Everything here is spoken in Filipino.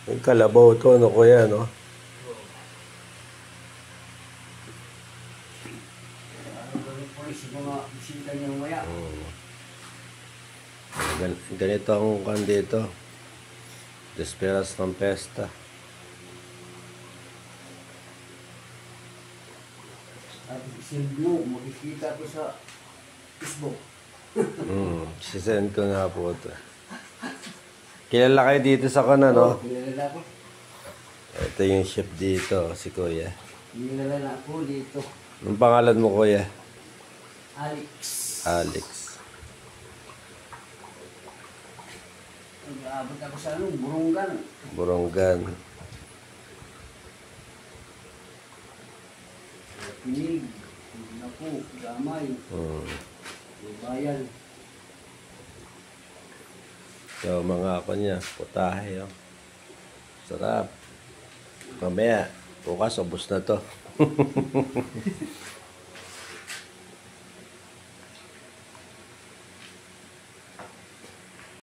Yung kalabaw to, no kuya, no? Ganito ang kan dito. Desperas ng pesta. At isilb mo, makikita ko sa Facebook. Sisend ko nga po ito. Kilala kayo dito sa kanan, no? Kilala ko. Ito yung chef dito, si kuya. Kilala ko dito. Anong pangalan mo, kuya? Alex. Alex. Nag-aabot ako sa Buronggan. Buronggan. Pinig. Naku, gamay. Bayan. So, mga ako niya, putahe, oh. Sarap. Mamaya, bukas, ubos na to.